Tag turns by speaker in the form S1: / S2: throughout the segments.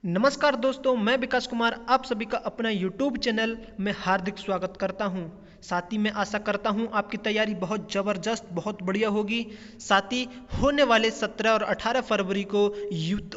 S1: नमस्कार दोस्तों, मैं विकास कुमार आप सभी का अपना YouTube चैनल में हार्दिक स्वागत करता हूं। साथ ही मैं आशा करता हूं आपकी तैयारी बहुत ज़बरदस्त बहुत बढ़िया होगी। साथ ही होने वाले 17 और 18 फरवरी को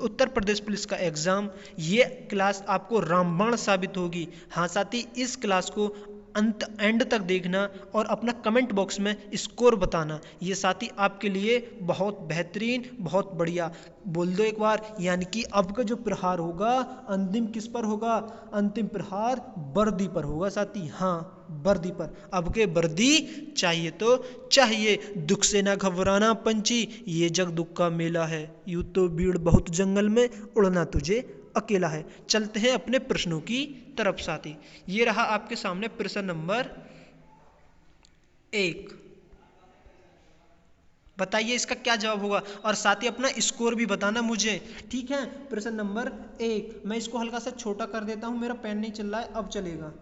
S1: उत्तर प्रदेश पुलिस का एग्ज़ाम, ये क्लास आपको रामबाण साबित होगी। हाँ, साथ ही इस क्लास को अंत एंड तक देखना और अपना कमेंट बॉक्स में स्कोर बताना, ये साथ ही आपके लिए बहुत बेहतरीन बहुत बढ़िया। बोल दो एक बार, यानी कि अब का जो प्रहार होगा अंतिम किस पर होगा? अंतिम प्रहार वर्दी पर होगा साथी। हाँ, वर्दी पर। अब के वर्दी चाहिए तो चाहिए। दुख से ना घबराना पंछी, ये जग दुख का मेला है, यूं तो भीड़ बहुत जंगल में, उड़ना तुझे अकेला है। चलते हैं अपने प्रश्नों की तरफ साथी। ये रहा आपके सामने प्रश्न नंबर 1। बताइए इसका क्या जवाब होगा और साथ ही अपना स्कोर भी बताना मुझे, ठीक है। प्रश्न नंबर 1, मैं इसको हल्का सा छोटा कर देता हूं, मेरा पेन नहीं चल रहा है, अब चलेगा।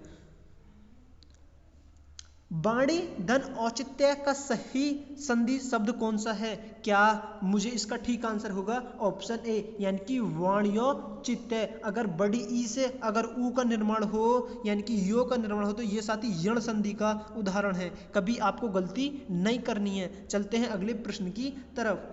S1: वाणी धन औचित्य का सही संधि शब्द कौन सा है? क्या मुझे इसका ठीक आंसर होगा ऑप्शन ए, यानी कि वाण्योचित्य। अगर बड़ी ई से अगर ऊ का निर्माण हो यानी कि यो का निर्माण हो तो ये साथी यण संधि का उदाहरण है। कभी आपको गलती नहीं करनी है। चलते हैं अगले प्रश्न की तरफ।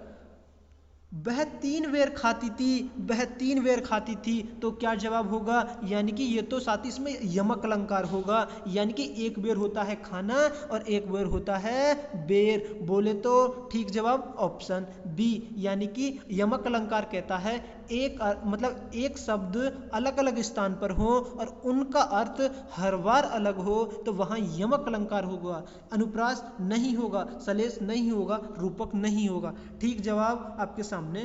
S1: वह 3 बेर खाती थी, वह 3 बेर खाती थी, तो क्या जवाब होगा? यानी कि ये तो साथ ही इसमें यमक अलंकार होगा, यानी कि एक बेर होता है खाना और एक बेर होता है बेर। बोले तो ठीक जवाब ऑप्शन बी, यानी कि यमक अलंकार कहता है मतलब एक शब्द अलग अलग स्थान पर हो और उनका अर्थ हर बार अलग हो तो वहाँ यमक अलंकार होगा, अनुप्रास नहीं होगा, सलेस नहीं होगा, रूपक नहीं होगा। ठीक जवाब आपके सामने।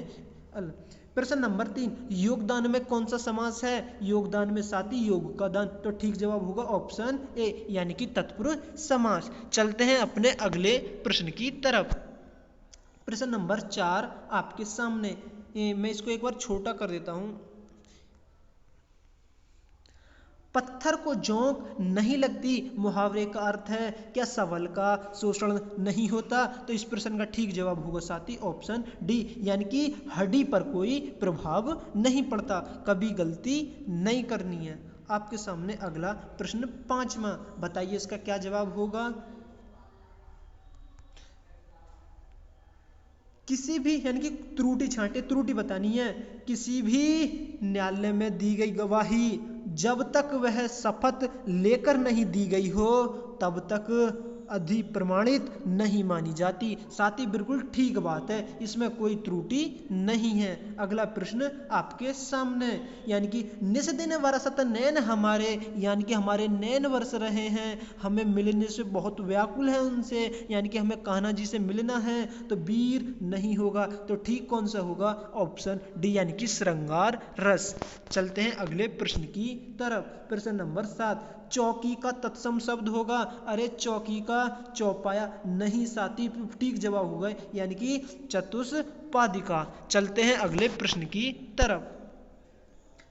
S1: प्रश्न नंबर 3, योगदान में कौन सा समास है? योगदान में साथी योग का दान, तो ठीक जवाब होगा ऑप्शन ए, यानी कि तत्पुरुष समास। चलते हैं अपने अगले प्रश्न की तरफ। प्रश्न नंबर 4 आपके सामने, मैं इसको एक बार छोटा कर देता हूं। पत्थर को जोंक नहीं लगती, मुहावरे का अर्थ है क्या सबल का शोषण नहीं होता? तो इस प्रश्न का ठीक जवाब होगा साथी ऑप्शन डी, यानी कि हड्डी पर कोई प्रभाव नहीं पड़ता, कभी गलती नहीं करनी है। आपके सामने अगला प्रश्न 5वां, बताइए इसका क्या जवाब होगा। किसी भी यानी कि त्रुटि छांटे त्रुटि बतानी है। किसी भी न्यायालय में दी गई गवाही जब तक वह शपथ लेकर नहीं दी गई हो तब तक अधिप्रमाणित नहीं मानी जाती। साथ ही बिल्कुल ठीक बात है, इसमें कोई त्रुटि नहीं है। अगला प्रश्न आपके सामने, यानी कि निस दिन बरसत नैन हमारे, यानी कि हमारे नैन बरस रहे हैं, हमें मिलने से बहुत व्याकुल है उनसे, यानी कि हमें कान्हा जी से मिलना है, तो वीर नहीं होगा, तो ठीक कौन सा होगा? ऑप्शन डी, यानी कि श्रृंगार रस। चलते हैं अगले प्रश्न की तरफ। प्रश्न नंबर 7, चौकी का तत्सम शब्द होगा। अरे चौकी का चौपाया नहीं साथी, ठीक जवाब होगा यानी कि चतुष्पादिका। चलते हैं अगले प्रश्न की तरफ।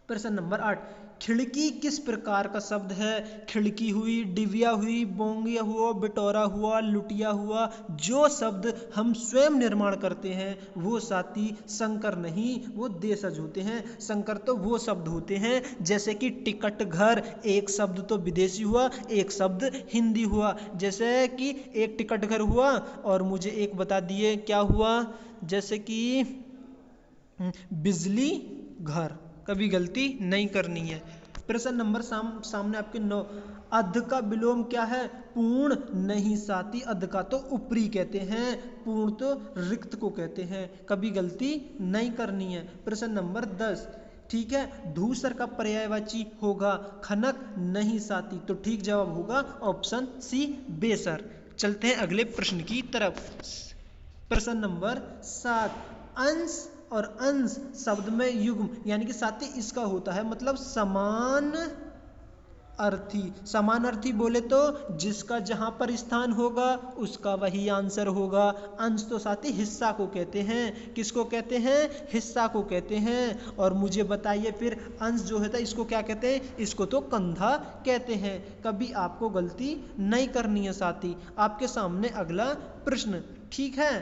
S1: प्रश्न नंबर 8, खिड़की किस प्रकार का शब्द है? खिड़की हुई, डिबिया हुई, बोंगिया हुआ, बिटोरा हुआ, लुटिया हुआ। जो शब्द हम स्वयं निर्माण करते हैं वो साथी संकर नहीं, वो देशज होते हैं। संकर तो वो शब्द होते हैं जैसे कि टिकट घर, एक शब्द तो विदेशी हुआ, एक शब्द हिंदी हुआ। जैसे कि एक टिकट घर हुआ और मुझे एक बता दिए क्या हुआ, जैसे कि बिजली घर, कभी गलती नहीं करनी है। प्रश्न नंबर सामने आपके 9, अध का विलोम क्या है? पूर्ण नहीं साथी, अध का तो ऊपरी कहते हैं, पूर्ण तो रिक्त को कहते हैं, कभी गलती नहीं करनी है। प्रश्न नंबर 10, ठीक है, धूसर का पर्यायवाची होगा, खनक नहीं साथी, तो ठीक जवाब होगा ऑप्शन सी, बेसर। चलते हैं अगले प्रश्न की तरफ। प्रश्न नंबर 7, अंश और अंश शब्द में युग्म, यानी कि साथी इसका होता है मतलब समान अर्थी। समान अर्थी बोले तो जिसका जहां पर स्थान होगा उसका वही आंसर होगा। अंश तो साथी हिस्सा को कहते हैं, किसको कहते हैं? हिस्सा को कहते हैं। और मुझे बताइए फिर अंश जो है इसको क्या कहते हैं? इसको तो कंधा कहते हैं, कभी आपको गलती नहीं करनी है साथी। आपके सामने अगला प्रश्न, ठीक है।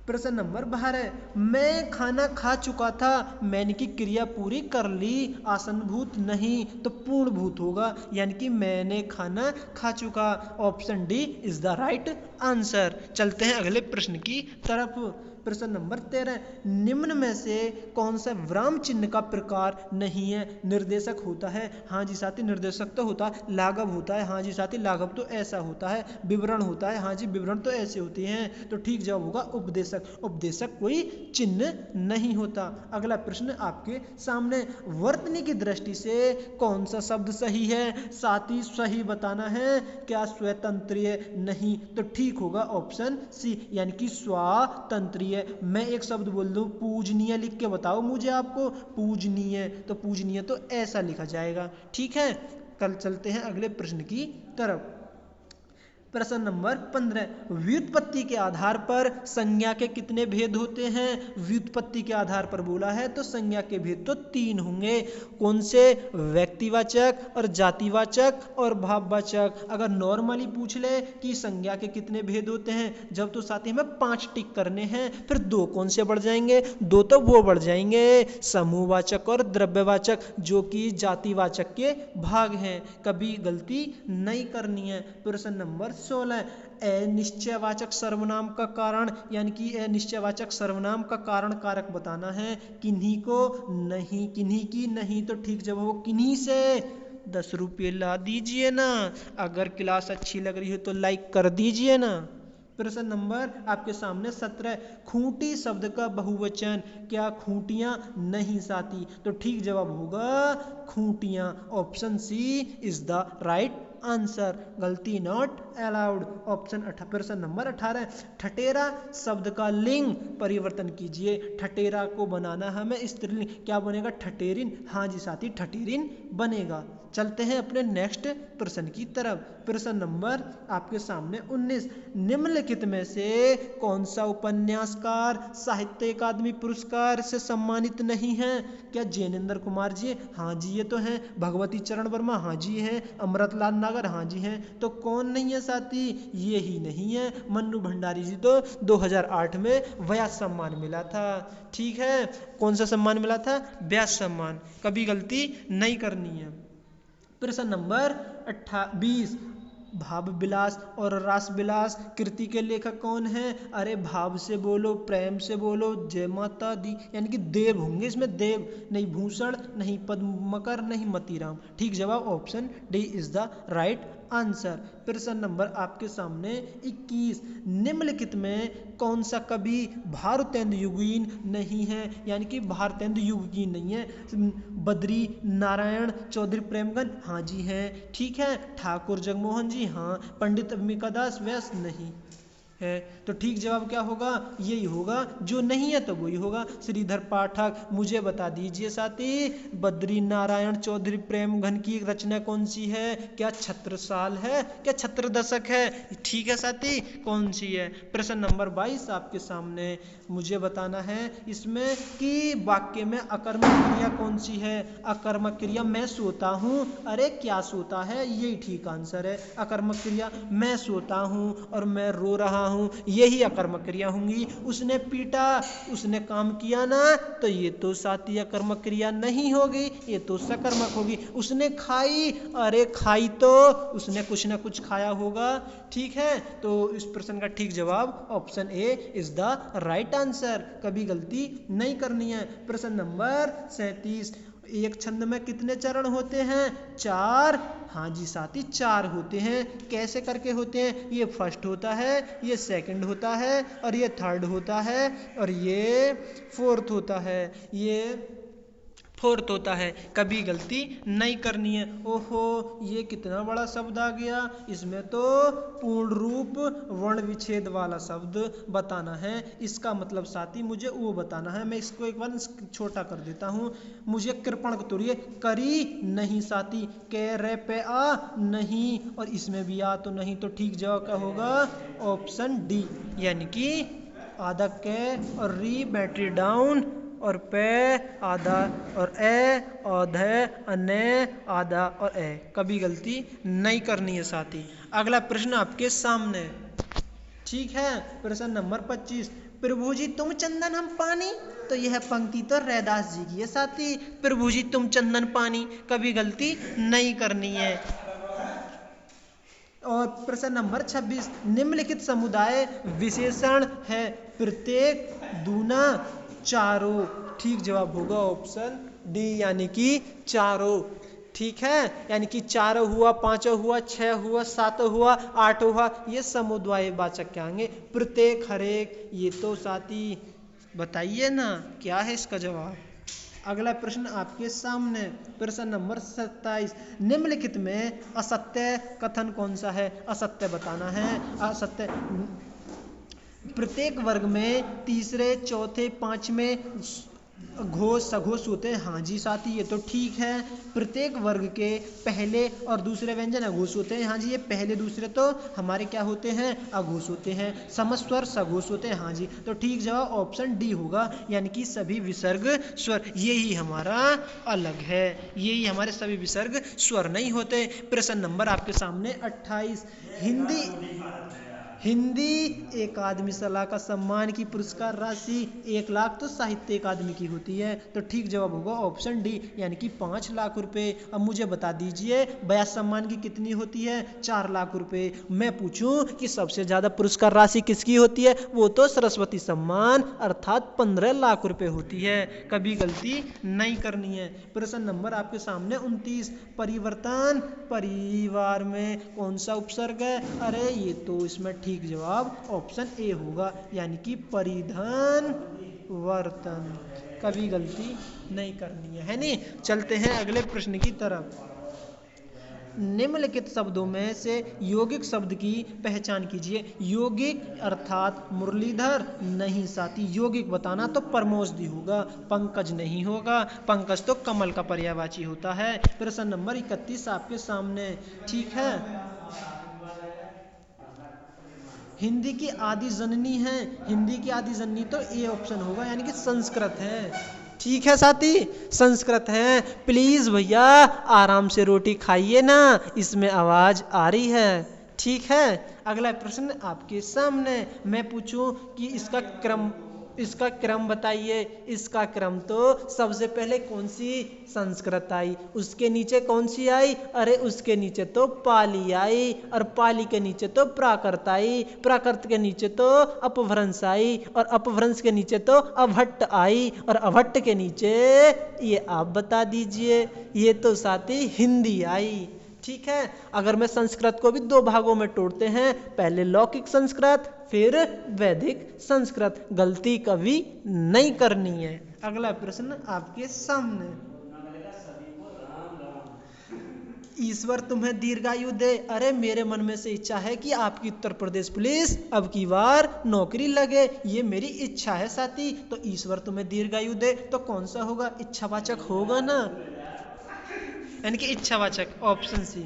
S1: प्रश्न नंबर 12, मैं खाना खा चुका था, मैंने की क्रिया पूरी कर ली, आसनभूत नहीं तो पूर्णभूत होगा, यानी कि मैंने खाना खा चुका। Option D is the right answer. चलते हैं अगले प्रश्न की तरफ। प्रश्न नंबर 13, निम्न में से कौन सा विराम चिन्ह का प्रकार नहीं है? निर्देशक होता है, हाँ जी साथी निर्देशक तो होता है। लाघव होता है, हाँ जी साथी लाघव तो ऐसा होता है। विवरण होता है, हाँ जी विवरण तो ऐसे होते हैं। तो ठीक जवाब होगा उपदेशक। उपदेशक कोई चिन्ह नहीं होता। अगला प्रश्न आपके सामने, वर्तनी की दृष्टि से कौन सा शब्द सही है? साथी सही बताना है। क्या स्वतंत्रीय? नहीं तो ठीक होगा ऑप्शन सी, यानी कि स्वातंत्रीय। मैं एक शब्द बोल दूं पूजनीय, लिख के बताओ मुझे आपको। पूजनीय तो पूजनीय तो ऐसा लिखा जाएगा। ठीक है, कल चलते हैं अगले प्रश्न की तरफ। प्रश्न नंबर 15, व्युत्पत्ति के आधार पर संज्ञा के कितने भेद होते हैं? व्युत्पत्ति के आधार पर बोला है तो संज्ञा के भेद तो 3 होंगे। कौन से? व्यक्तिवाचक और जातिवाचक और भाववाचक। अगर नॉर्मली पूछ ले कि संज्ञा के कितने भेद होते हैं, जब तो साथ ही हमें 5 टिक करने हैं, फिर 2 कौन से बढ़ जाएंगे? 2 तो वो बढ़ जाएंगे समूहवाचक और द्रव्यवाचक, जो कि जातिवाचक के भाग हैं। कभी गलती नहीं करनी है। प्रश्न नंबर 16, अनिश्चयवाचक सर्वनाम का कारण, यानी कि अनिश्चयवाचक सर्वनाम का कारण कारक बताना है। किन्हीं को? नहीं। किन्हीं की? नहीं तो ठीक जवाब हो किन्हीं से 10 रुपये ला दीजिए ना। अगर क्लास अच्छी लग रही हो तो लाइक कर दीजिए ना। प्रश्न नंबर आपके सामने 17, खूंटी शब्द का बहुवचन। क्या खूंटियां? नहीं साथी तो ठीक जवाब होगा खूंटियां। Option C is the right answer. गलती नॉट अलाउड। ऑप्शन प्रश्न नंबर 18, ठटेरा शब्द का लिंग परिवर्तन कीजिए। ठटेरा को बनाना हमें स्त्रीलिंग, क्या बनेगा? ठटेरिन। हाँ जी साथी ठटेरिन बनेगा। चलते हैं अपने नेक्स्ट प्रश्न की तरफ। प्रश्न नंबर आपके सामने 19, निम्नलिखित में से कौन सा उपन्यासकार साहित्य अकादमी पुरस्कार से सम्मानित नहीं है? क्या जैनेन्द्र कुमार जी? हाँ जी ये तो हैं। भगवती चरण वर्मा? हाँ जी हैं। अमृतलाल नागर? हाँ जी हैं। तो कौन नहीं है साथी? ये ही नहीं है। मन्नू भंडारी जी तो 2008 में व्यास सम्मान मिला था। ठीक है, कौन सा सम्मान मिला था? व्यास सम्मान। कभी गलती नहीं करनी है। प्रश्न नंबर 20, भाव विलास और रास विलास कृति के लेखक कौन है? अरे भाव से बोलो, प्रेम से बोलो, जय माता दी, यानी कि देव होंगे इसमें। देव नहीं भूषण, नहीं पद्मकर, नहीं मतीराम। ठीक जवाब option D is the right answer. प्रश्न नंबर आपके सामने 21, निम्नलिखित में कौन सा कवि भारतेंदु युगीन नहीं है? यानी कि भारतेंदु युगीन नहीं है। बद्री नारायण चौधरी प्रेमगन? हाँ जी हैं। ठीक है, ठाकुर जगमोहन जी? हाँ। पंडित अंबिका दास व्यास? नहीं है। तो ठीक जवाब क्या होगा? यही होगा। जो नहीं है तो वही होगा। श्रीधर पाठक। मुझे बता दीजिए साथी, बद्री नारायण चौधरी प्रेमघन की रचना कौन सी है? क्या छत्रसाल है? क्या छत्र दशक है? ठीक है साथी, कौन सी है? प्रश्न नंबर 22 आपके सामने, मुझे बताना है इसमें कि वाक्य में अकर्मक क्रिया कौन सी है? अकर्मक क्रिया मैं सोता हूँ। अरे क्या सोता है? यही ठीक आंसर है। अकर्मक क्रिया मैं सोता हूँ और मैं रो रहा हूँ, यही अकर्मक क्रिया होंगी। उसने पीटा, उसने काम किया ना, तो ये तो साथी अकर्मक क्रिया नहीं होगी, ये तो सकर्मक होगी। उसने खाई, अरे खाई तो उसने कुछ ना कुछ खाया होगा। ठीक है, तो इस प्रश्न का ठीक जवाब option A is the right answer. कभी गलती नहीं करनी है। प्रश्न नंबर 37, एक छंद में कितने चरण होते हैं? 4। हाँ जी साथी 4 होते हैं। कैसे करके होते हैं? ये फर्स्ट होता है, ये सेकंड होता है, और ये थर्ड होता है, और ये फोर्थ होता है, ये फोर्थ होता है। कभी गलती नहीं करनी है। ओहो, ये कितना बड़ा शब्द आ गया। इसमें तो पूर्ण रूप वर्ण विच्छेद वाला शब्द बताना है। इसका मतलब साथी मुझे वो बताना है। मैं इसको एक बार छोटा कर देता हूँ। मुझे कृपण तुरिये करी नहीं साथी, कह रे पे आ नहीं, और इसमें भी आ तो नहीं। तो ठीक जवाब क्या होगा? ऑप्शन डी, यानी कि आधा कै और री बैटरी डाउन, और पे आधा, और ए औधे अने आधा, और ए। कभी गलती नहीं करनी है साथी। अगला प्रश्न आपके सामने। ठीक है, प्रश्न नंबर 25, प्रभु जी तुम चंदन हम पानी, तो यह पंक्ति तो रैदास जी की है साथी। प्रभु जी तुम चंदन पानी, कभी गलती नहीं करनी है। और प्रश्न नंबर 26, निम्नलिखित समुदाय विशेषण है प्रत्येक, दूना, चारों। ठीक जवाब होगा ऑप्शन डी यानी कि चारों। ठीक है, यानी कि चारों हुआ, पांचों हुआ, छह हुआ, सातों हुआ, आठ हुआ, ये समुदाय वाचक क्या होंगे? प्रत्येक, हरेक। ये तो साथी बताइए ना क्या है इसका जवाब। अगला प्रश्न आपके सामने, प्रश्न नंबर 27, निम्नलिखित में असत्य कथन कौन सा है? असत्य बताना है। असत्य, प्रत्येक वर्ग में तीसरे, चौथे, पांचवें घोष सघोष होते हैं। हाँ जी साथी, ये तो ठीक है। प्रत्येक वर्ग के पहले और दूसरे व्यंजन अघोष होते हैं। हाँ जी, ये पहले दूसरे तो हमारे क्या होते हैं? अघोष होते हैं। समस्वर सघोष होते हैं। हाँ जी, तो ठीक जवाब ऑप्शन डी होगा, यानी कि सभी विसर्ग स्वर। यही हमारा अलग है, यही हमारे सभी विसर्ग स्वर नहीं होते। प्रश्न नंबर आपके सामने 28, हिंदी अकादमी सलाह का सम्मान की पुरस्कार राशि 1 लाख तो साहित्य अकादमी की होती है, तो ठीक जवाब होगा ऑप्शन डी, यानी कि 5 लाख रुपए। अब मुझे बता दीजिए व्यास सम्मान की कितनी होती है? 4 लाख रुपए। मैं पूछूं कि सबसे ज्यादा पुरस्कार राशि किसकी होती है? वो तो सरस्वती सम्मान अर्थात 15 लाख रुपए होती है। कभी गलती नहीं करनी है। प्रश्न नंबर आपके सामने 29, परिवर्तन परिवार में कौन सा उपसर्ग है? अरे ये तो इसमें ठीक जवाब ऑप्शन ए होगा, यानी कि परिधान वर्तन। कभी गलती नहीं करनी है नहीं। चलते हैं अगले प्रश्न की तरफ। निम्नलिखित शब्दों में से यौगिक शब्द की पहचान कीजिए। यौगिक अर्थात मुरलीधर नहीं साथी, यौगिक बताना तो परमोषधि होगा, पंकज नहीं होगा। पंकज तो कमल का पर्यायवाची होता है। प्रश्न नंबर 31 आपके सामने। ठीक है, हिंदी की आदि जननी है। हिंदी की आदि जननी तो ए ऑप्शन होगा, यानी कि संस्कृत है। ठीक है साथी, संस्कृत है। प्लीज भैया आराम से रोटी खाइए ना, इसमें आवाज आ रही है। ठीक है, अगला प्रश्न आपके सामने। मैं पूछूं कि इसका क्रम बताइए। इसका क्रम तो सबसे पहले कौन सी संस्कृत आई, उसके नीचे कौन सी आई? अरे उसके नीचे तो पाली आई, और पाली के नीचे तो प्राकृत आई, प्राकृत के नीचे तो अपभ्रंश आई, और अपभ्रंश के नीचे तो अभट्ट आई, और अभट्ट के नीचे ये आप बता दीजिए। ये तो साथी हिंदी आई। ठीक है, अगर मैं संस्कृत को भी 2 भागों में तोड़ते हैं, पहले लौकिक संस्कृत फिर वैदिक संस्कृत। गलती कभी नहीं करनी है। अगला प्रश्न आपके सामने। ईश्वर तुम्हें दीर्घायु दे। अरे मेरे मन में से इच्छा है कि आपकी उत्तर प्रदेश पुलिस अब की बार नौकरी लगे, ये मेरी इच्छा है साथी। तो ईश्वर तुम्हें दीर्घायु दे तो कौन सा होगा? इच्छावाचक होगा ना, यानी कि इच्छावाचक ऑप्शन सी।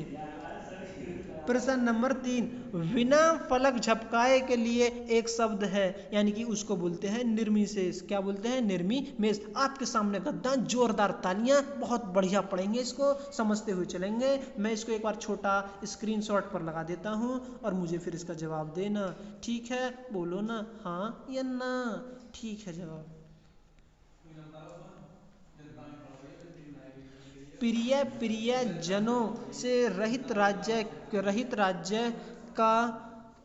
S1: प्रश्न नंबर 3, बिना फलक झपकाए के लिए एक शब्द है, यानी कि उसको बोलते हैं निर्मिशेष। क्या बोलते हैं? निर्मिमेष। आपके सामने गद्दा, जोरदार तालियां, बहुत बढ़िया पढ़ेंगे, इसको समझते हुए चलेंगे। मैं इसको एक बार छोटा स्क्रीनशॉट पर लगा देता हूं और मुझे फिर इसका जवाब देना। ठीक है, बोलो ना हाँ या ना। ठीक है जवाब। प्रिय प्रियजनों से रहित राज्य का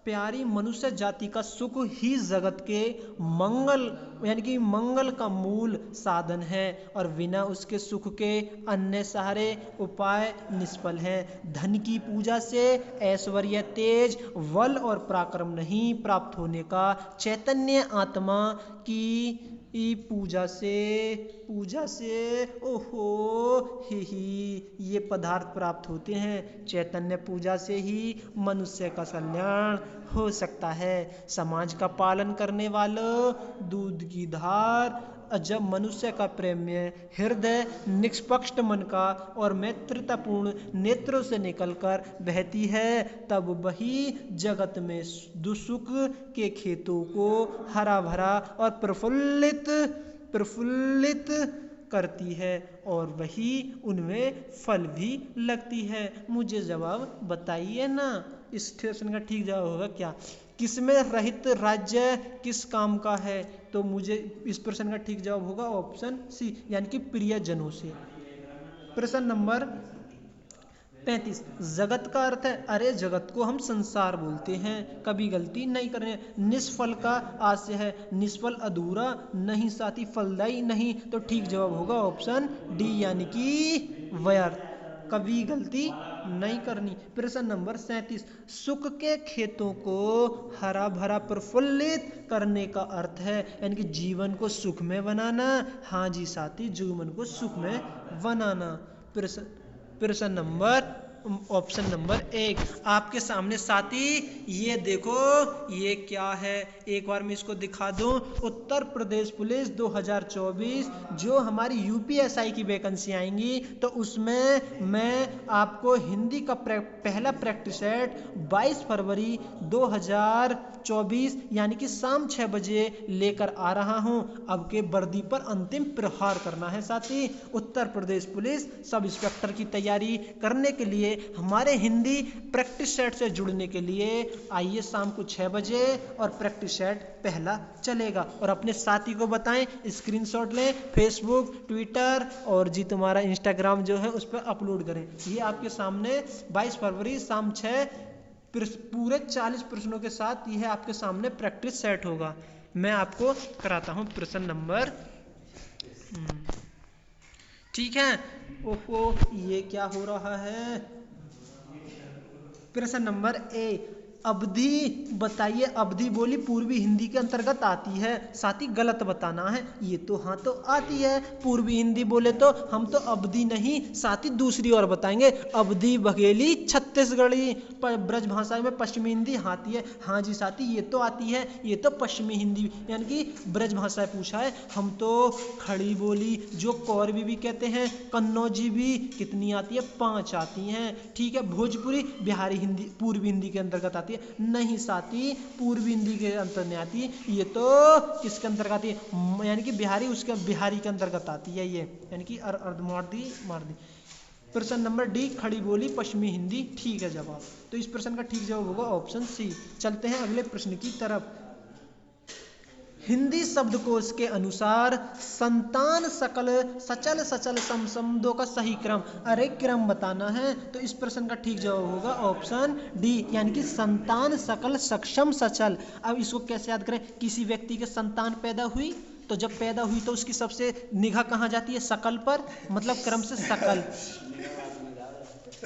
S1: प्यारी मनुष्य जाति का सुख ही जगत के मंगल, यानी कि मंगल का मूल साधन है, और बिना उसके सुख के अन्य सारे उपाय निष्फल हैं। धन की पूजा से ऐश्वर्य, तेज, बल और पराक्रम नहीं प्राप्त होने का, चैतन्य आत्मा की पूजा से ओहो ही ये पदार्थ प्राप्त होते हैं। चैतन्य पूजा से ही मनुष्य का कल्याण हो सकता है। समाज का पालन करने वालों, दूध की धार, जब मनुष्य का प्रेम्य हृदय निष्पक्ष मन का और मैत्रीपूर्ण नेत्रों से निकलकर बहती है, तब वही जगत में दुसुख के खेतों को हरा भरा और प्रफुल्लित करती है और वही उनमें फल भी लगती है। मुझे जवाब बताइए ना। इस प्रश्न का ठीक जवाब होगा क्या? किसमें रहित राज्य किस काम का है? तो मुझे इस प्रश्न का ठीक जवाब होगा ऑप्शन सी, यानी कि प्रियजनों से। प्रश्न नंबर 35, जगत का अर्थ है? अरे जगत को हम संसार बोलते हैं, कभी गलती नहीं कर रहे हैं। निष्फल का आशय है? निष्फल अधूरा नहीं साथी, फलदायी नहीं। तो ठीक जवाब होगा ऑप्शन डी, यानी कि व्यर्थ, कभी गलती नहीं करनी। प्रश्न नंबर 37, सुख के खेतों को हरा भरा प्रफुल्लित करने का अर्थ है? यानी कि जीवन को सुख में बनाना। हाँ जी साथी, जीवन को सुख में बनाना। प्रश्न नंबर ऑप्शन नंबर 1 आपके सामने साथी, ये देखो ये क्या है, एक बार मैं इसको दिखा दूं। उत्तर प्रदेश पुलिस 2024 जो हमारी यूपीएसआई की वैकेंसी आएंगी, तो उसमें मैं आपको हिंदी का पहला प्रैक्टिस सेट 22 फरवरी 2024 यानी कि शाम 6 बजे लेकर आ रहा हूं। अब के वर्दी पर अंतिम प्रहार करना है साथी। Uttar Pradesh police sub inspector की तैयारी करने के लिए हमारे हिंदी प्रैक्टिस सेट से जुड़ने के लिए आइए शाम को 6 बजे और प्रैक्टिस सेट पहला चलेगा। और अपने साथी को बताएं, स्क्रीनशॉट लें, फेसबुक, ट्विटर और जी तुम्हारा इंस्टाग्राम जो है उस पर अपलोड करें। ये आपके सामने 22 फरवरी शाम 6 पूरे 40 प्रश्नों के साथ यह आपके सामने प्रैक्टिस सेट होगा। मैं आपको कराता हूं प्रश्न नंबर, ठीक है। ओहो ये क्या हो रहा है। प्रश्न नंबर ए, अवधि बताइए। अवधि बोली पूर्वी हिंदी के अंतर्गत आती है साथी, गलत बताना है। ये तो हाँ तो आती है, पूर्वी हिंदी बोले तो हम तो अवधि नहीं साथी दूसरी और बताएंगे, अवधि बघेली छत्तीसगढ़ी। ब्रज भाषा में पश्चिमी हिंदी आती है। हाँ जी साथी ये तो आती है, ये तो पश्चिमी हिंदी यानी कि ब्रज भाषा पूछा है। हम तो खड़ी बोली जो कौरवी भी कहते हैं, कन्नौजी भी कितनी आती है, 5 आती हैं। ठीक है, भोजपुरी बिहारी हिंदी पूर्वी हिंदी के अंतर्गत आती है। नहीं साथी पूर्वी हिंदी के अंतर्गत नहीं आती, ये तो किसके अंतर्गत आती है, यानी कि बिहारी, उसके बिहारी के अंतर्गत आती है ये, यानी कि अर्धमार्दी मार्दी। प्रश्न नंबर डी, खड़ी बोली पश्चिमी हिंदी ठीक है जवाब। तो इस प्रश्न का ठीक जवाब होगा ऑप्शन सी। चलते हैं अगले प्रश्न की तरफ। हिंदी शब्दकोश के अनुसार संतान सकल सचल सचल समसंदों का सही क्रम, अरे क्रम बताना है। तो इस प्रश्न का ठीक जवाब होगा ऑप्शन डी, यानी कि संतान सकल सक्षम सचल। अब इसको कैसे याद करें, किसी व्यक्ति के संतान पैदा हुई, तो जब पैदा हुई तो उसकी सबसे निगाह कहाँ जाती है, शकल पर, मतलब क्रम से शकल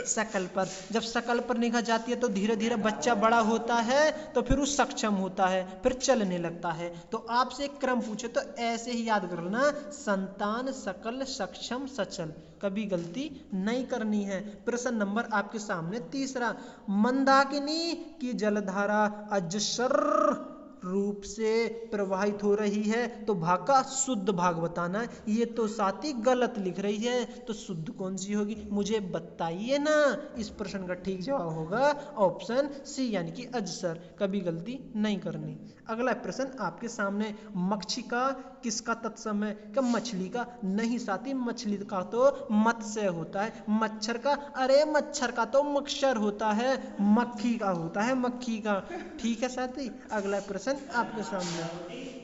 S1: शकल पर। जब शकल पर निगाह जाती है तो धीरे धीरे बच्चा बड़ा होता है, तो फिर वो सक्षम होता है, फिर चलने लगता है। तो आपसे एक क्रम पूछे तो ऐसे ही याद कर लेना, संतान सकल सक्षम सचल, कभी गलती नहीं करनी है। प्रश्न नंबर आपके सामने तीसरा, मंदाकिनी की जलधारा अजस्र रूप से प्रवाहित हो रही है, तो भाग का शुद्ध भाग बताना है। ये तो साथी गलत लिख रही है, तो शुद्ध कौन सी होगी मुझे बताइए ना। इस प्रश्न का ठीक जवाब होगा ऑप्शन सी, यानी कि अजसर, कभी गलती नहीं करनी। अगला प्रश्न आपके सामने, मक्षिका किसका तत्सम है, क्या मछली का? नहीं साथी, मछली का तो मत्स्य होता है। मच्छर का, अरे मच्छर का तो मक्षर होता है, मक्खी का होता है मक्खी का। ठीक है साथी, अगला प्रश्न आपके सामने,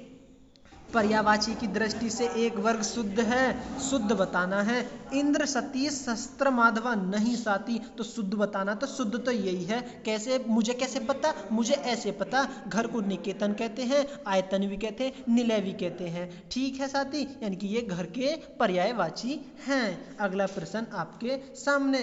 S1: पर्यायवाची की दृष्टि से एक वर्ग शुद्ध है, शुद्ध बताना है। इंद्र सतीश शस्त्र माधवा, नहीं साथी, तो शुद्ध बताना, तो शुद्ध तो यही है। कैसे, मुझे कैसे पता, मुझे ऐसे पता, घर को निकेतन कहते हैं, आयतन भी कहते हैं, निलय भी कहते हैं। ठीक है साथी, यानी कि ये घर के पर्यायवाची हैं। अगला प्रश्न आपके सामने,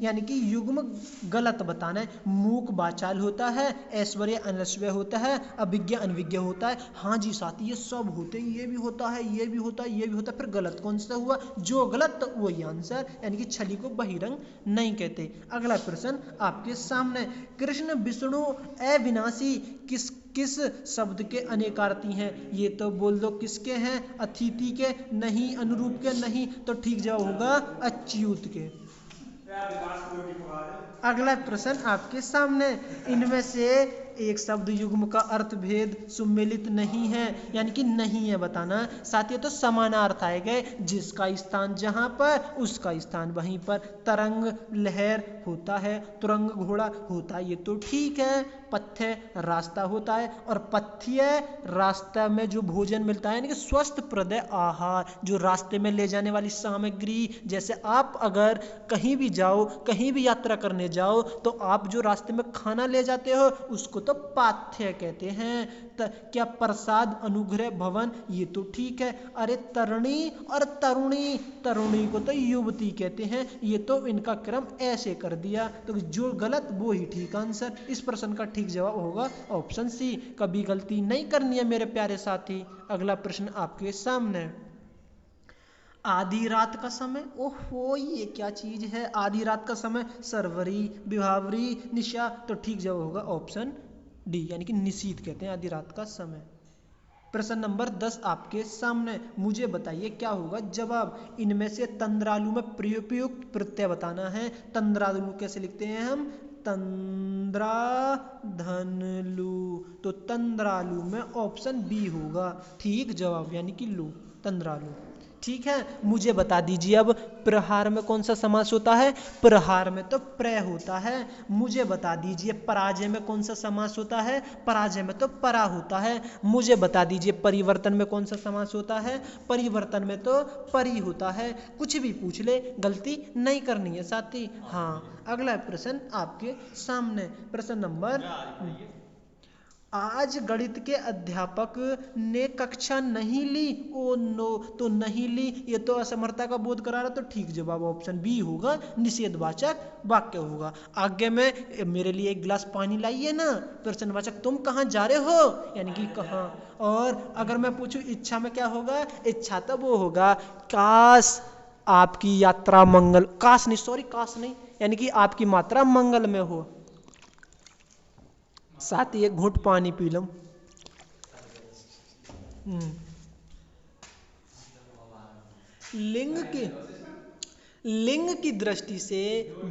S1: यानी कि युग्म गलत बताना है। मूक वाचाल होता है, ऐश्वर्य अनैश्वर्य होता है, अभिज्ञ अनभिज्ञ होता है। हाँ जी साथी ये सब होते हैं, ये भी होता है, ये भी होता है, ये भी होता है। फिर गलत कौन सा हुआ, जो गलत तो वही आंसर, यानी कि छली को बहिरंग नहीं कहते। अगला प्रश्न आपके सामने, कृष्ण विष्णु अविनाशी किस किस शब्द के अनेकार्थी हैं? ये तो बोल दो किसके हैं, अतिथि के नहीं, अनुरूप के नहीं, तो ठीक जवाब होगा अच्युत के। अगला प्रश्न आपके सामने, इनमें से एक शब्द युग्म का अर्थ भेद सुमेलित नहीं है, यानी कि नहीं है बताना। साथ ही तो समानार्थ आएगा, जिसका स्थान जहां पर उसका स्थान वहीं पर। तरंग लहर होता है, तुरंग घोड़ा होता है, ये तो ठीक है। पथ्य रास्ता होता है, और पथ्य रास्ता में जो भोजन मिलता है यानी कि स्वस्थ प्रद आहार, जो रास्ते में ले जाने वाली सामग्री। जैसे आप अगर कहीं भी जाओ, कहीं भी यात्रा करने जाओ, तो आप जो रास्ते में खाना ले जाते हो उसको तो पाथ्य कहते हैं। क्या प्रसाद अनुग्रह भवन, ये तो ठीक है। अरे तरणी और तरुणी, तरुणी को तो युवती कहते हैं, ये तो इनका क्रम ऐसे कर दिया, तो जो गलत वो ही ठीक आंसर। इस प्रश्न का ठीक जवाब होगा ऑप्शन सी। कभी गलती नहीं करनी है मेरे प्यारे साथी। अगला प्रश्न आपके सामने। आधी रात का समय, ओहो ये क्या चीज है आधी रात का समय? सरवरी, विभावरी, निशा, तो ठीक जवाब होगा ऑप्शन डी, यानी कि निशीथ कहते हैं आधी रात का समय। प्रश्न नंबर 10 आपके सामने। मुझे बताइए क्या होगा जवाब। इनमें से तंद्रालु में प्रयुक्त प्रत्यय बताना है। तंद्रालु कैसे लिखते हैं हम? तंद्रा धनलु, तो तंद्रालु में ऑप्शन बी होगा ठीक जवाब, यानी कि लू, तंद्रालु। ठीक है, मुझे बता दीजिए अब प्रहार में कौन सा समास होता है? प्रहार में तो प्रय होता है। मुझे बता दीजिए पराजय में कौन सा समास होता है? पराजय में तो परा होता है। मुझे बता दीजिए परिवर्तन में कौन सा समास होता है? परिवर्तन में तो परी होता है। कुछ भी पूछ ले, गलती नहीं करनी है साथी। हाँ, अगला प्रश्न आपके सामने। प्रश्न नंबर, आज गणित के अध्यापक ने कक्षा नहीं ली। ओ नो, तो नहीं ली, ये तो असमर्थता का बोध करा रहा, तो ठीक जवाब ऑप्शन बी होगा, निषेधवाचक वाक्य होगा। आगे में मेरे लिए एक गिलास पानी लाइए ना, प्रश्नवाचक तुम कहाँ जा रहे हो, यानी कि कहाँ। और अगर मैं पूछूं इच्छा में क्या होगा? इच्छा तो वो होगा काश आपकी यात्रा मंगल, काश नहीं, यानी कि आपकी मात्रा मंगल में हो। साथ ही एक घूंट पानी पी लूं। लिंग की दृष्टि से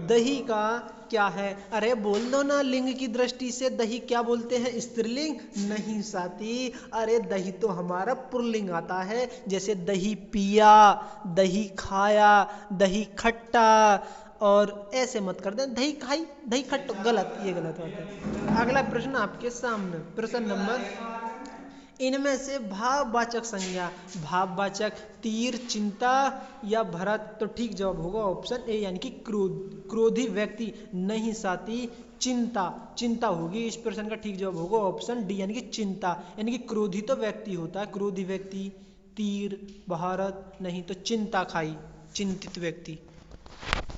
S1: दही का क्या है? अरे बोल दो ना, लिंग की दृष्टि से दही क्या बोलते हैं? स्त्रीलिंग? नहीं साथी, अरे दही तो हमारा पुल्लिंग आता है। जैसे दही पिया, दही खाया, दही खट्टा, और ऐसे मत कर दें दही खाई दही खट्टा, गलत, ये गलत बात है। अगला प्रश्न आपके सामने। प्रश्न नंबर, इनमें से भाववाचक संज्ञा, भाववाचक तीर, चिंता या भरत, तो ठीक जवाब होगा ऑप्शन ए, यानी कि क्रोधी व्यक्ति। नहीं साथी, चिंता होगी। इस प्रश्न का ठीक जवाब होगा ऑप्शन डी, यानी कि चिंता, यानी कि क्रोधी तो व्यक्ति होता है, क्रोधी व्यक्ति। तीर, भारत नहीं, तो चिंता खाई, चिंतित व्यक्ति।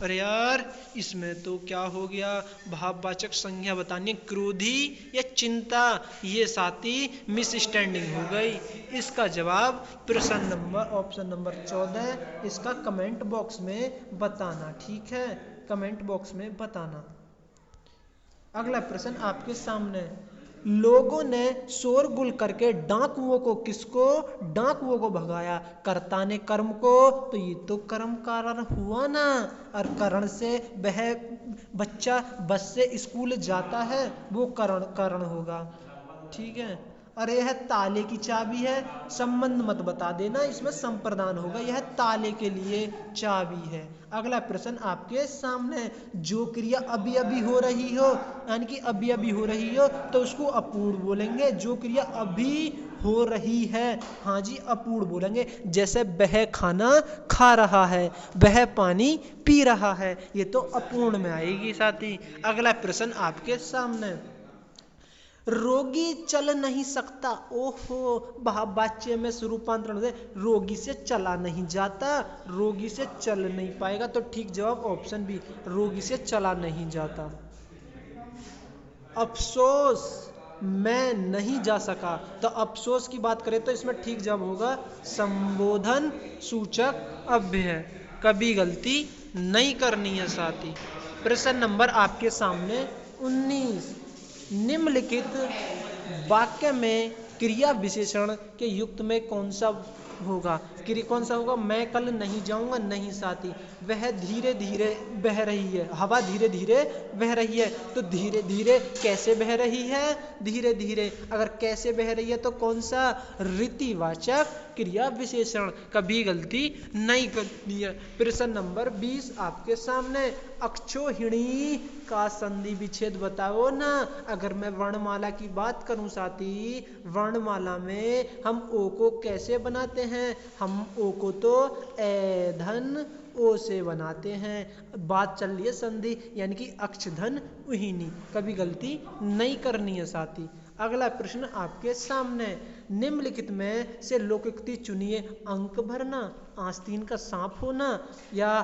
S1: अरे यार, इसमें तो क्या हो गया? भाववाचक संज्ञा बतानी है, क्रोधी या चिंता, ये साथी मिसस्टैंडिंग हो गई। इसका जवाब प्रश्न नंबर ऑप्शन नंबर 14, इसका कमेंट बॉक्स में बताना, ठीक है, कमेंट बॉक्स में बताना। अगला प्रश्न आपके सामने। लोगों ने शोरगुल करके डाकुओं को भगाया। कर्ता ने कर्म को, तो ये तो कर्म कारण हुआ ना, और करण से वह बच्चा बस से स्कूल जाता है, वो कारण होगा, ठीक है। अरे यह ताले की चाबी है, संबंध मत बता देना, इसमें संप्रदान होगा, यह ताले के लिए चाबी है। अगला प्रश्न आपके सामने। जो क्रिया अभी अभी हो रही हो, यानी कि अभी अभी हो रही हो, तो उसको अपूर्ण बोलेंगे। जो क्रिया अभी हो रही है, हाँ जी, अपूर्ण बोलेंगे। जैसे वह खाना खा रहा है, वह पानी पी रहा है, ये तो अपूर्ण में आएगी साथी। अगला प्रश्न आपके सामने। रोगी चल नहीं सकता, ओहो, भाववाच्य में रूपांतरण होता है, रोगी से चला नहीं जाता, रोगी से चल नहीं पाएगा, तो ठीक जवाब ऑप्शन बी, रोगी से चला नहीं जाता। अफसोस मैं नहीं जा सका, तो अफसोस की बात करें तो इसमें ठीक जवाब होगा संबोधन सूचक अव्यय। कभी गलती नहीं करनी है साथी। प्रश्न नंबर आपके सामने 19। निम्नलिखित वाक्य में क्रिया विशेषण के युक्त में कौन सा होगा? क्रिय कौन सा होगा? मैं कल नहीं जाऊंगा, नहीं साथी। वह धीरे धीरे बह रही है, हवा धीरे धीरे बह रही है, तो धीरे धीरे कैसे बह रही है? धीरे धीरे। अगर कैसे बह रही है तो कौन सा? रीतिवाचक क्रिया विशेषण, कभी गलती नहीं करनी है। प्रश्न नंबर 20 आपके सामने, अक्षोहिणी का संधि विच्छेद बताओ ना। अगर मैं वर्णमाला की बात करूं साथी, वर्णमाला में हम ओ को कैसे बनाते हैं? हम ओ को तो ए धन ओ से बनाते हैं। बात चल रही है संधि यानी कि अक्ष धन उहिनी, कभी गलती नहीं करनी है साथी। अगला प्रश्न आपके सामने, निम्नलिखित में से लोकोक्ति चुनिए। अंक भरना, आस्तीन का सांप होना, या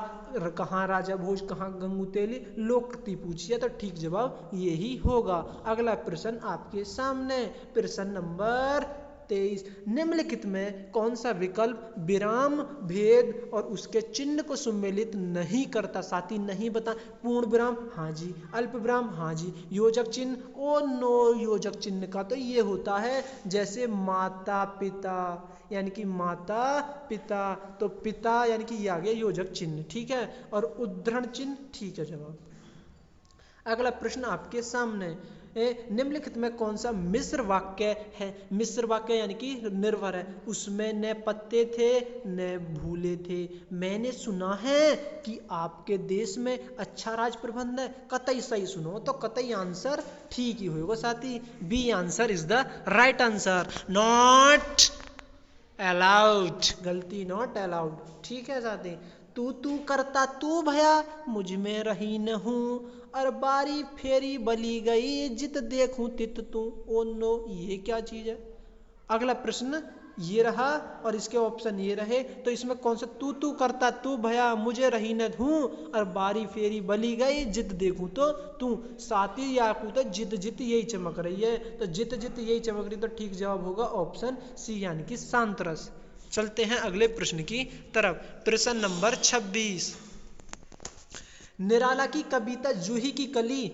S1: कहाँ राजा भोज कहाँ गंगू तेली, लोकोक्ति पूछिए तो ठीक जवाब यही होगा। अगला प्रश्न आपके सामने, प्रश्न नंबर 23, निम्नलिखित में कौन सा विकल्प विराम भेद और उसके चिन्ह को सम्मिलित नहीं करता? साथी नहीं बता। पूर्ण विराम हाँ जी, अल्प विराम हाँ जी, योजक चिन्ह ओ नो, योजक चिन्ह का तो ये होता है जैसे माता पिता, यानी कि माता पिता, तो पिता यानी कि ये आ गया योजक चिन्ह, ठीक है। और उद्धरण चिन्ह, ठीक है जवाब। अगला प्रश्न आपके सामने, निम्नलिखित में कौन सा मिश्र वाक्य है? मिश्र वाक्य यानी कि निर्भर है। उसमें न पत्ते थे न भूले थे, मैंने सुना है कि आपके देश में अच्छा राज प्रबंध है। कतई सही सुनो तो कतई आंसर ठीक ही होगा साथी। B answer is the right answer, not allowed, गलती नॉट अलाउड, ठीक है साथी। तू करता तू भया, मुझ में रही न हूँ, और बारी फेरी बली गई, जित देखूं तित तू। ओ नो, ये क्या चीज है? अगला प्रश्न ये रहा और इसके ऑप्शन ये रहे, तो इसमें कौन सा? तू करता तू भया, मुझे रही न हूँ, और बारी फेरी बली गई, जित देखूं तो तू। साथी याकू तो जित जित यही चमक रही है, तो जित जित यही चमक रही, तो ठीक जवाब होगा ऑप्शन सी यानी कि सांतरस। चलते हैं अगले प्रश्न की तरफ। प्रश्न नंबर 26, निराला की कविता जूही की कली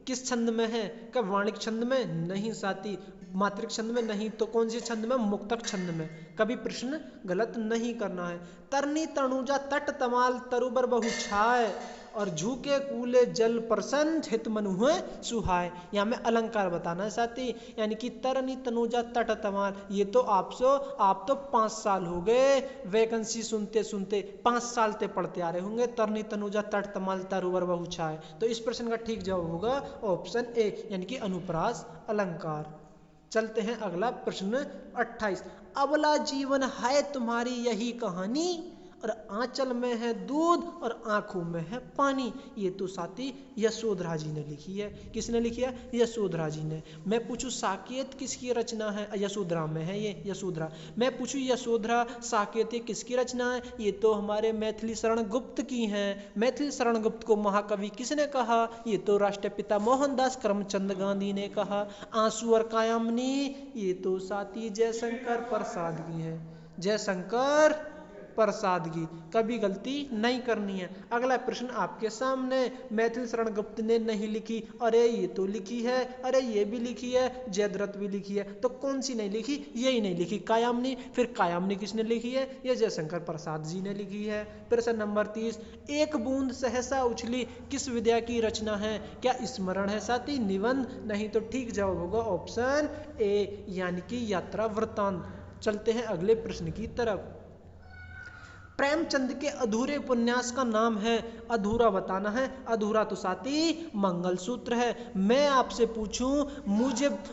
S1: किस छंद में है? क्या वाणिक छंद में? नहीं साथी। मात्रिक छंद में? नहीं। तो कौन से छंद में? मुक्तक छंद में। कभी प्रश्न गलत नहीं करना है। तरनी तनुजा तट तमाल तरुबर बहु छाय, और झूके कूले जल प्रसन्न हित मनु हुए सुहाय। यहाँ में अलंकार बताना है साथी, यानी कि तरनी तनुजा तट तमाल, ये तो आप तो 5 साल हो गए वैकेंसी सुनते सुनते, 5 साल ते पढ़ते आ रहे होंगे। तरनी तनुजा तट तमाल तरुवर बहु छाय, तो इस प्रश्न का ठीक जवाब होगा ऑप्शन ए यानी कि अनुप्रास अलंकार। चलते हैं अगला प्रश्न 28, अबला जीवन है तुम्हारी यही कहानी, और आंचल में है दूध और आंखों में है पानी। ये तो साथी यशोधरा जी ने लिखी है। किसने लिखी है? यशोधरा जी ने। मैं पूछूं साकेत किसकी रचना है? यशोधरा में है ये, यशोधरा। मैं पूछूं यशोधरा साकेत ये किसकी रचना है? ये तो हमारे मैथिली शरण गुप्त की हैं। मैथिली शरण गुप्त को महाकवि किसने कहा? ये तो राष्ट्रपिता मोहनदास करमचंद गांधी ने कहा। आंसू और कायामनी, ये तो साथी जयशंकर प्रसाद की है, जयशंकर प्रसाद की, कभी गलती नहीं करनी है। अगला प्रश्न आपके सामने, मैथिली शरण गुप्त ने नहीं लिखी, अरे ये तो लिखी है, अरे ये भी लिखी है, जयद्रथ भी लिखी है, तो कौन सी नहीं लिखी? यही नहीं लिखी, कायामनी। फिर कायामनी किसने लिखी है? ये जयशंकर प्रसाद जी ने लिखी है। प्रश्न नंबर 30, एक बूंद सहसा उछली किस विद्या की रचना है? क्या स्मरण है साथी? निबंध? नहीं। तो ठीक जवाब होगा ऑप्शन ए यानी कि यात्रा वृत्तांत। चलते हैं अगले प्रश्न की तरफ। प्रेमचंद के अधूरे उपन्यास का नाम है, अधूरा बताना है। अधूरा तो साथी मंगलसूत्र है। मैं आपसे पूछूं,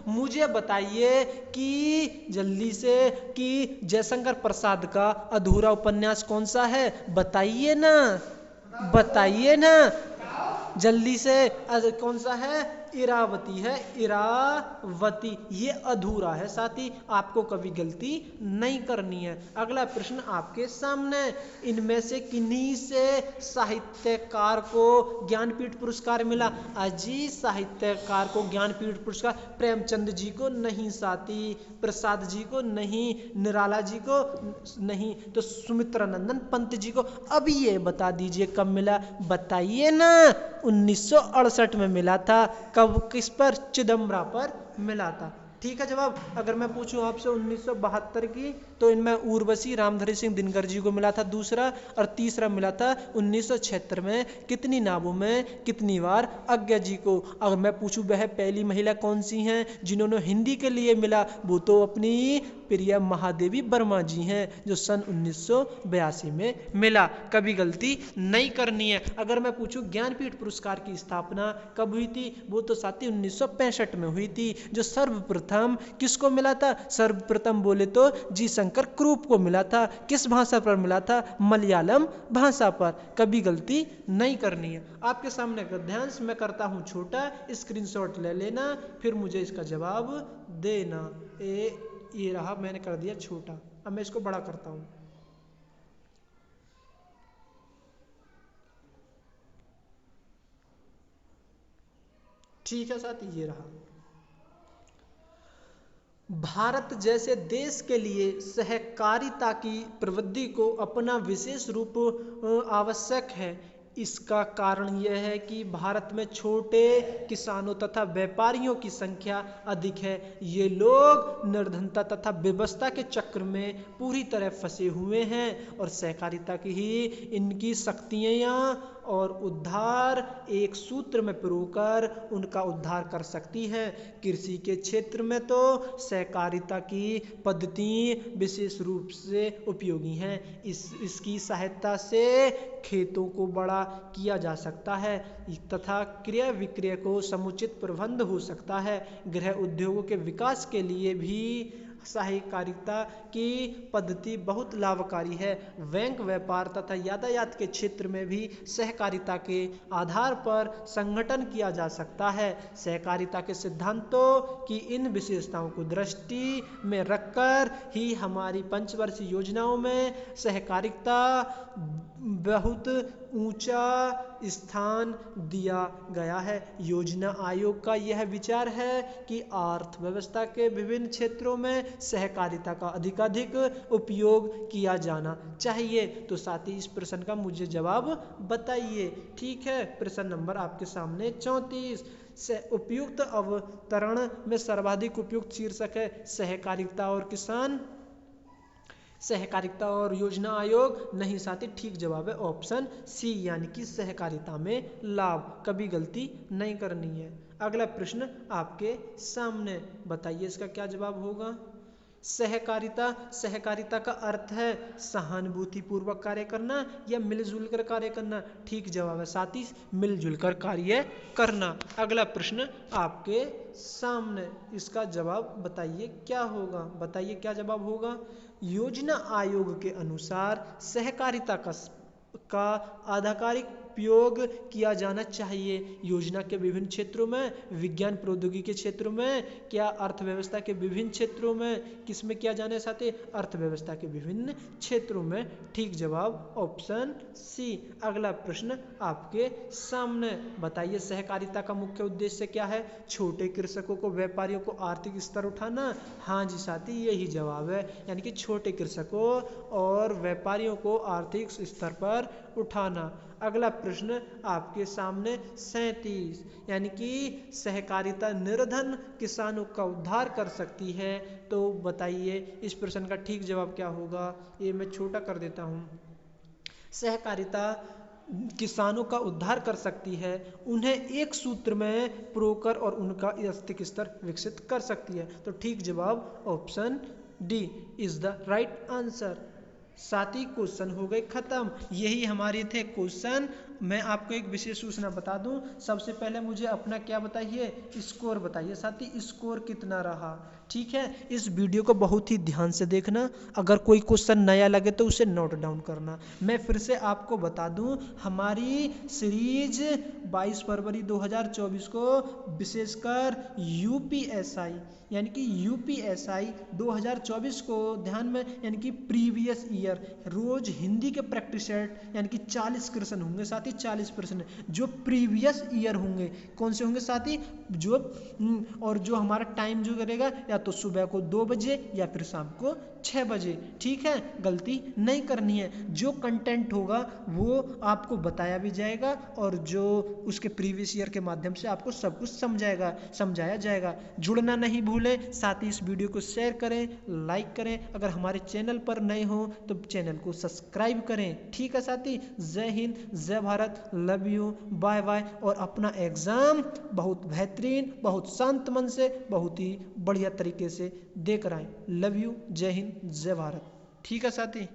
S1: मुझे बताइए कि जल्दी से कि जयशंकर प्रसाद का अधूरा उपन्यास कौन सा है? बताइए ना, बताइए ना जल्दी से। कौन सा है? इरावती है, इरावती। ये अधूरा है साथी, आपको कभी गलती नहीं करनी है। अगला प्रश्न आपके सामने, इनमें से किन्हीं से साहित्यकार को ज्ञानपीठ पुरस्कार मिला? अजी साहित्यकार को ज्ञानपीठ पुरस्कार प्रेमचंद जी को नहीं साथी, प्रसाद जी को नहीं, निराला जी को नहीं, तो सुमित्रानंदन पंत जी को। अब ये बता दीजिए कब मिला? बताइए ना। 1968 में मिला था। कब? किस पर? चिदम्बरा पर मिला था। ठीक है जवाब। अगर मैं पूछूं आपसे 1972 की तो इनमें उर्वशी रामधारी सिंह दिनकर जी को मिला था दूसरा, और तीसरा मिला था 1976 में कितनी नावों में कितनी बार आज्ञा जी को। अगर मैं पूछूं वह पहली महिला कौन सी हैं जिन्होंने हिंदी के लिए मिला, वो तो अपनी प्रिया महादेवी वर्मा जी हैं, जो सन 1982 में मिला। कभी गलती नहीं करनी है। अगर मैं पूछूं ज्ञानपीठ पुरस्कार की स्थापना कब हुई थी, वो तो साथी 1965 में हुई थी। जो सर्वप्रथम किसको मिला था, सर्वप्रथम बोले तो जी शंकर क्रूप को मिला था। किस भाषा पर मिला था, मलयालम भाषा पर। कभी गलती नहीं करनी है। आपके सामने गद्यांश मैं करता हूं छोटा, स्क्रीनशॉट ले लेना, फिर मुझे इसका जवाब देना। ये रहा, मैंने कर दिया छोटा। अब मैं इसको बड़ा करता हूं। ठीक है साथी, ये रहा। भारत जैसे देश के लिए सहकारिता की प्रवृत्ति को अपना विशेष रूप आवश्यक है। इसका कारण यह है कि भारत में छोटे किसानों तथा व्यापारियों की संख्या अधिक है। ये लोग निर्धनता तथा व्यवस्था के चक्र में पूरी तरह फंसे हुए हैं और सहकारिता की ही इनकी शक्तियाँ और उद्धार एक सूत्र में पिरोकर उनका उद्धार कर सकती है। कृषि के क्षेत्र में तो सहकारिता की पद्धति विशेष रूप से उपयोगी हैं। इसकी सहायता से खेतों को बड़ा किया जा सकता है तथा क्रय विक्रय को समुचित प्रबंध हो सकता है। गृह उद्योगों के विकास के लिए भी सहकारिता की पद्धति बहुत लाभकारी है। बैंक व्यापार तथा यातायात के क्षेत्र में भी सहकारिता के आधार पर संगठन किया जा सकता है। सहकारिता के सिद्धांतों की इन विशेषताओं को दृष्टि में रखकर ही हमारी पंचवर्षीय योजनाओं में सहकारिता बहुत ऊंचा स्थान दिया गया है। योजना आयोग का यह विचार है कि अर्थव्यवस्था के विभिन्न क्षेत्रों में सहकारिता का अधिकाधिक उपयोग किया जाना चाहिए। तो साथ ही इस प्रश्न का मुझे जवाब बताइए। ठीक है, प्रश्न नंबर आपके सामने 34। उपयुक्त अवतरण में सर्वाधिक उपयुक्त शीर्षक है सहकारिता और किसान, सहकारिता और योजना आयोग। नहीं साथी, ठीक जवाब है ऑप्शन सी, यानी कि सहकारिता में लाभ। कभी गलती नहीं करनी है। अगला प्रश्न आपके सामने, बताइए इसका क्या जवाब होगा। सहकारिता, सहकारिता का अर्थ है सहानुभूति पूर्वक कार्य करना या मिलजुल कर कार्य करना। ठीक जवाब है साथी, मिलजुल कर कार्य करना। अगला प्रश्न आपके सामने, इसका जवाब बताइए क्या होगा। बताइए क्या जवाब होगा। योजना आयोग के अनुसार सहकारिता का आधिकारिक उपयोग किया जाना चाहिए। योजना के विभिन्न क्षेत्रों में, विज्ञान प्रौद्योगिकी के क्षेत्रों में, क्या अर्थव्यवस्था के विभिन्न क्षेत्रों में, किसमें किया जाना है साथी, अर्थव्यवस्था के विभिन्न क्षेत्रों में। ठीक जवाब ऑप्शन सी। अगला प्रश्न आपके सामने, बताइए सहकारिता का मुख्य उद्देश्य क्या है। छोटे कृषकों को, व्यापारियों को आर्थिक स्तर उठाना। हाँ जी साथी, यही जवाब है, यानी कि छोटे कृषकों और व्यापारियों को आर्थिक स्तर पर उठाना। अगला प्रश्न आपके सामने 37, यानी कि सहकारिता निर्धन किसानों का उद्धार कर सकती है। तो बताइए इस प्रश्न का ठीक जवाब क्या होगा। ये मैं छोटा कर देता हूँ। सहकारिता किसानों का उद्धार कर सकती है, उन्हें एक सूत्र में पिरोकर और उनका आर्थिक स्तर विकसित कर सकती है। तो ठीक जवाब option D is the right answer. साथी क्वेश्चन हो गए खत्म। यही हमारे थे क्वेश्चन। मैं आपको एक विशेष सूचना बता दूं, सबसे पहले मुझे अपना क्या बताइए, स्कोर बताइए साथी, स्कोर कितना रहा। ठीक है, इस वीडियो को बहुत ही ध्यान से देखना। अगर कोई क्वेश्चन नया लगे तो उसे नोट डाउन करना। मैं फिर से आपको बता दूं, हमारी सीरीज 22 फरवरी 2024 को विशेषकर यूपीएसआई यानी कि यूपीएसआई 2024 को ध्यान में, यानी कि प्रीवियस ईयर रोज हिंदी के प्रैक्टिस सेट यानी कि 40 क्वेश्चन होंगे साथ ही साथी 40 प्रश्न जो प्रीवियस ईयर होंगे। कौन से होंगे साथी? जो और जो हमारा टाइम जो करेगा या तो सुबह को 2 बजे या फिर शाम को 6 बजे। ठीक है, गलती नहीं करनी है। जो कंटेंट होगा वो आपको बताया भी जाएगा और जो उसके प्रीवियस ईयर के माध्यम से आपको सब कुछ समझाया जाएगा। जुड़ना नहीं भूलें, साथ ही इस वीडियो को शेयर करें, लाइक करें। अगर हमारे चैनल पर नए हो तो चैनल को सब्सक्राइब करें। ठीक है साथी, जय हिंद, जय Bharat, love you, bye bye. और अपना एग्जाम बहुत बेहतरीन, बहुत शांत मन से, बहुत ही बढ़िया तरीके से देकर आए। लव यू, जय हिंद, जय भारत। ठीक है साथी।